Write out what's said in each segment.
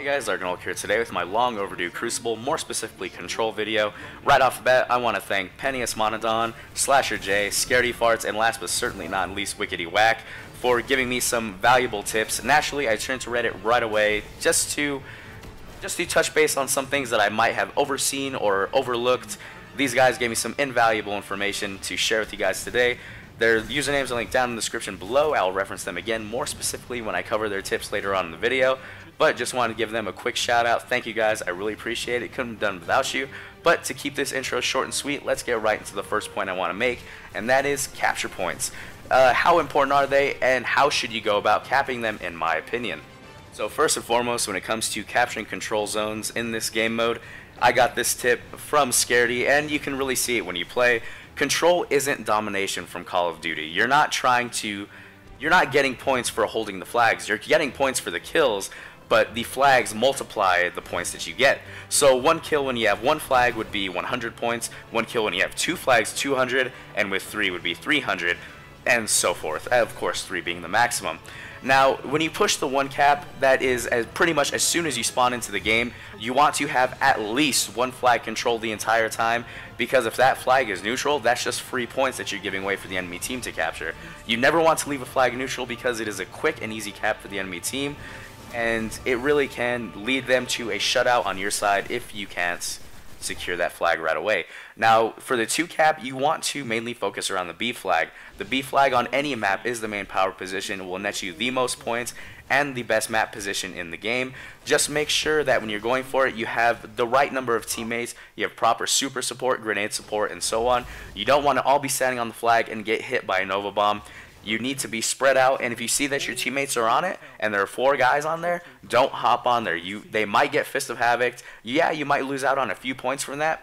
Hey guys, Argonol here today with my long overdue Crucible, more specifically Control video. Right off the bat, I want to thank Penaeus-monodon, slasherj, Scaredyfarts, and last but certainly not least wackittywack for giving me some valuable tips. Naturally, I turned to Reddit right away just to touch base on some things that I might have overseen or overlooked. These guys gave me some invaluable information to share with you guys today. Their usernames are linked down in the description below. I'll reference them again more specifically when I cover their tips later on in the video. But just wanted to give them a quick shout out. Thank you guys, I really appreciate it. Couldn't have done without you. But to keep this intro short and sweet, let's get right into the first point I want to make, and that is capture points. How important are they, and how should you go about capping them, in my opinion? So first and foremost, when it comes to capturing control zones in this game mode, I got this tip from Scaredy, and you can really see it when you play. Control isn't domination from Call of Duty. You're not getting points for holding the flags. You're getting points for the kills, but the flags multiply the points that you get. So one kill when you have one flag would be 100 points, one kill when you have two flags 200, and with three would be 300, and so forth. Of course, 3 being the maximum. Now, when you push the one cap, that is pretty much as soon as you spawn into the game, you want to have at least one flag controlled the entire time, because if that flag is neutral, that's just free points that you're giving away for the enemy team to capture. You never want to leave a flag neutral because it is a quick and easy cap for the enemy team, and it really can lead them to a shutout on your side if you can't secure that flag right away. Now, for the 2 cap, you want to mainly focus around the B flag. The B flag on any map is the main power position. It will net you the most points and the best map position in the game. Just make sure that when you're going for it, you have the right number of teammates, you have proper super support, grenade support, and so on. You don't want to all be standing on the flag and get hit by a Nova Bomb. You need to be spread out, and if you see that your teammates are on it and there are 4 guys on there, don't hop on there. They might get Fist of Havoc. Yeah, you might lose out on a few points from that,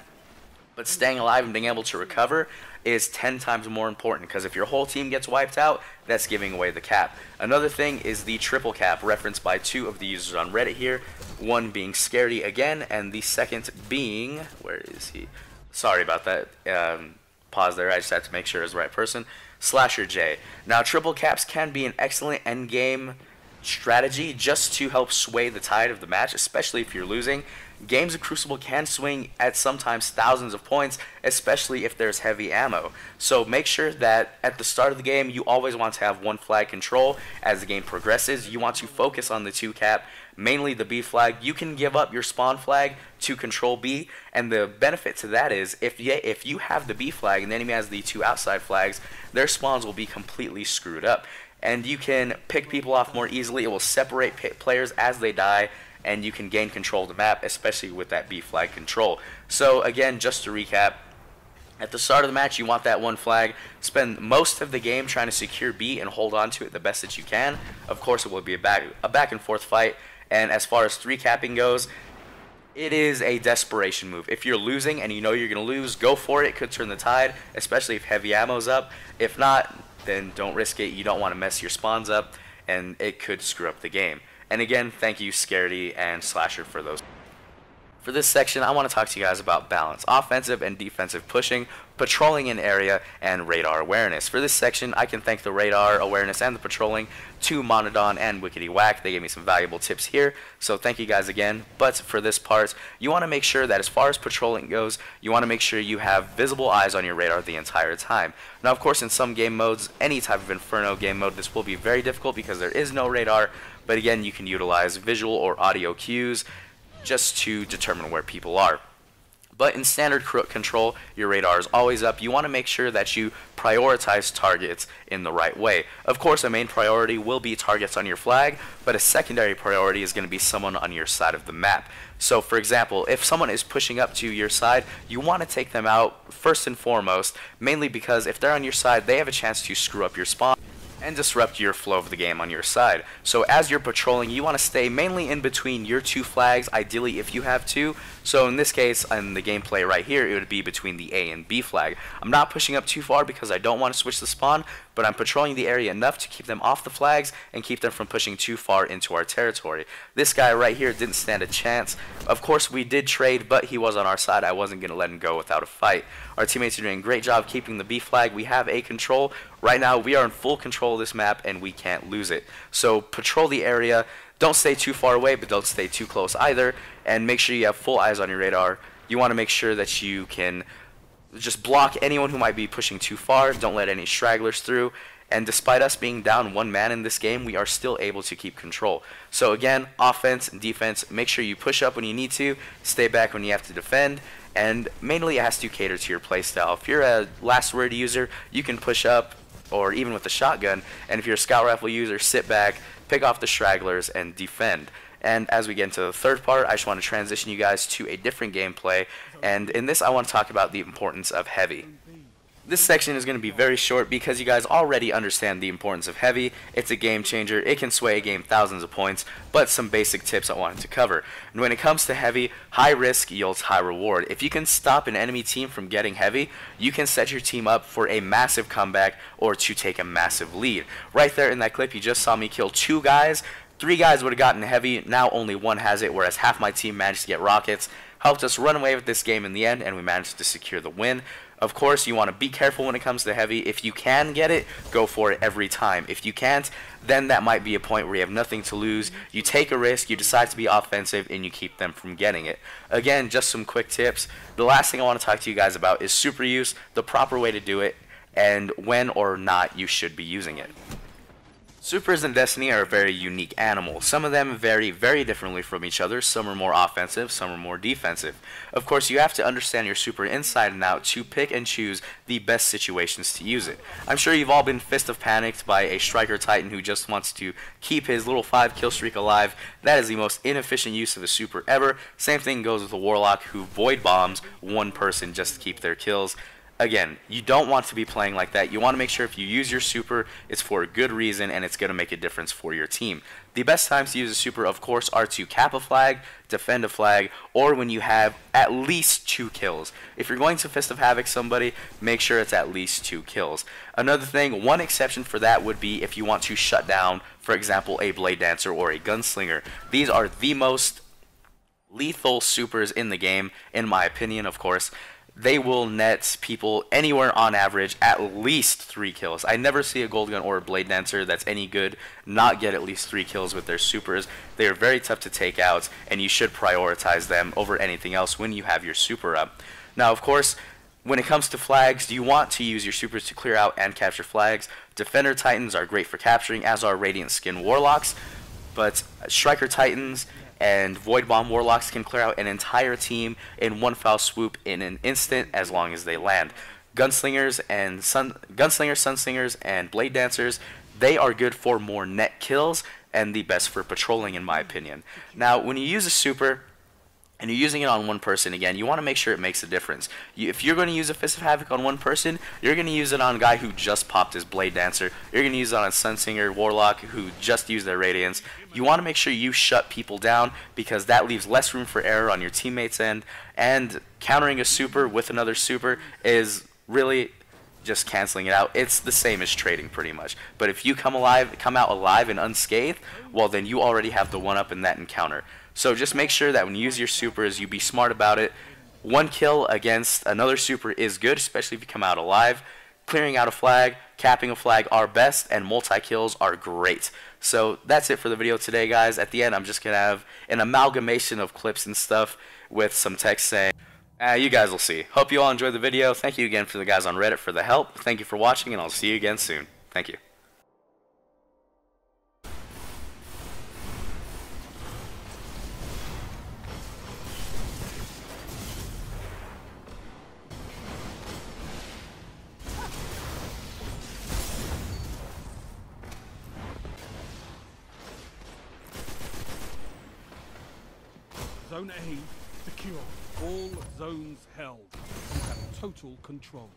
but staying alive and being able to recover is 10 times more important, because if your whole team gets wiped out, that's giving away the cap. Another thing is the triple cap, referenced by 2 of the users on Reddit here, one being Scaredy again, and the second being, where is he? Sorry about that. Pause there, I just had to make sure it was the right person. slasherj. Now, triple caps can be an excellent endgame strategy just to help sway the tide of the match, especially if you're losing. Games of Crucible can swing at sometimes thousands of points, especially if there's heavy ammo. So make sure that at the start of the game, you always want to have one flag control. As the game progresses, you want to focus on the 2 cap, mainly the B flag. You can give up your spawn flag to control B, and the benefit to that is if you have the B flag and the enemy has the 2 outside flags, their spawns will be completely screwed up. And you can pick people off more easily. It will separate players as they die, and you can gain control of the map, especially with that B flag control. So again, just to recap, at the start of the match, you want that one flag. Spend most of the game trying to secure B and hold on to it the best that you can. Of course, it will be a back and forth fight. And as far as 3 capping goes, it is a desperation move. If you're losing and you know you're going to lose, go for it. It could turn the tide, especially if heavy ammo's up. If not, then don't risk it. You don't want to mess your spawns up, and it could screw up the game. And again, thank you Scaredy and Slasher for those. For this section, I want to talk to you guys about balance, offensive and defensive pushing, patrolling an area, and radar awareness. For this section, I can thank the radar awareness and the patrolling to Monodon and wackittywack. They gave me some valuable tips here, so thank you guys again. But for this part, you want to make sure that as far as patrolling goes, you want to make sure you have visible eyes on your radar the entire time. Now, of course, in some game modes, any type of Inferno game mode, this will be very difficult because there is no radar, but again, you can utilize visual or audio cues just to determine where people are. But in standard control, your radar is always up. You want to make sure that you prioritize targets in the right way. Of course, a main priority will be targets on your flag, but a secondary priority is going to be someone on your side of the map. So, for example, if someone is pushing up to your side, you want to take them out first and foremost, mainly because if they're on your side, they have a chance to screw up your spawn and disrupt your flow of the game on your side. So as you're patrolling, you want to stay mainly in between your 2 flags, ideally if you have 2. So in this case, in the gameplay right here, it would be between the A and B flag. I'm not pushing up too far because I don't want to switch the spawn, but I'm patrolling the area enough to keep them off the flags and keep them from pushing too far into our territory. This guy right here didn't stand a chance. Of course, we did trade, but he was on our side. I wasn't going to let him go without a fight. Our teammates are doing a great job keeping the B flag. We have A control. Right now, we are in full control of this map, and we can't lose it. So patrol the area. Don't stay too far away, but don't stay too close either, and make sure you have full eyes on your radar. You want to make sure that you can just block anyone who might be pushing too far. Don't let any stragglers through. And despite us being down one man in this game, we are still able to keep control. So again, offense and defense, make sure you push up when you need to, stay back when you have to defend, and mainly it has to cater to your playstyle. If you're a last word user, you can push up, or even with the shotgun, and if you're a scout rifle user, sit back, pick off the stragglers, and defend. And as we get into the third part, I just want to transition you guys to a different gameplay, and in this I want to talk about the importance of heavy. This section is going to be very short because you guys already understand the importance of heavy. It's a game changer. It can sway a game thousands of points, but some basic tips I wanted to cover. And when it comes to heavy, high risk yields high reward. If you can stop an enemy team from getting heavy, you can set your team up for a massive comeback or to take a massive lead. Right there in that clip, you just saw me kill 2 guys. 3 guys would have gotten heavy, now only 1 has it, whereas half my team managed to get rockets. Helped us run away with this game in the end, and we managed to secure the win. Of course, you want to be careful when it comes to heavy. If you can get it, go for it every time. If you can't, then that might be a point where you have nothing to lose. You take a risk, you decide to be offensive, and you keep them from getting it. Again, just some quick tips. The last thing I want to talk to you guys about is super use, the proper way to do it, and when or not you should be using it. Supers in Destiny are a very unique animal. Some of them vary very differently from each other. Some are more offensive, some are more defensive. Of course, you have to understand your super inside and out to pick and choose the best situations to use it. I'm sure you've all been fist of panicked by a striker titan who just wants to keep his little 5 kill streak alive. That is the most inefficient use of a super ever. Same thing goes with a warlock who void bombs one person just to keep their kills. Again, you don't want to be playing like that. You want to make sure if you use your super, it's for a good reason and it's going to make a difference for your team. The best times to use a super, of course, are to cap a flag, defend a flag, or when you have at least 2 kills. If you're going to Fist of Havoc somebody, make sure it's at least 2 kills. Another thing, one exception for that would be if you want to shut down, for example, a Blade Dancer or a Gunslinger. These are the most lethal supers in the game, in my opinion, of course. They will net people anywhere on average at least 3 kills. I never see a Gold Gun or a Blade Dancer that's any good not get at least 3 kills with their supers. They are very tough to take out, and you should prioritize them over anything else when you have your super up. Now, of course, when it comes to flags, you want to use your supers to clear out and capture flags. Defender Titans are great for capturing, as are Radiant Skin Warlocks, but Striker Titans and Void Bomb Warlocks can clear out an entire team in one foul swoop in an instant as long as they land. Gunslingers, Sunslingers, and Blade Dancers, they are good for more net kills and the best for patrolling in my opinion. Now, when you use a super and you're using it on one person, again, you want to make sure it makes a difference. If you're going to use a Fist of Havoc on one person, you're going to use it on a guy who just popped his Blade Dancer. You're going to use it on a Sunsinger Warlock who just used their Radiance. You want to make sure you shut people down because that leaves less room for error on your teammates' end, and countering a super with another super is really just canceling it out. It's the same as trading pretty much. But if you come out alive and unscathed, well then you already have the 1-up in that encounter. So just make sure that when you use your supers, you be smart about it. 1 kill against another super is good, especially if you come out alive. Clearing out a flag, capping a flag are best, and multi-kills are great. So that's it for the video today, guys. At the end, I'm just going to have an amalgamation of clips and stuff with some text saying, you guys will see. Hope you all enjoyed the video. Thank you again for the guys on Reddit for the help. Thank you for watching, and I'll see you again soon. Thank you. Zone A secure. All zones held. You have total control.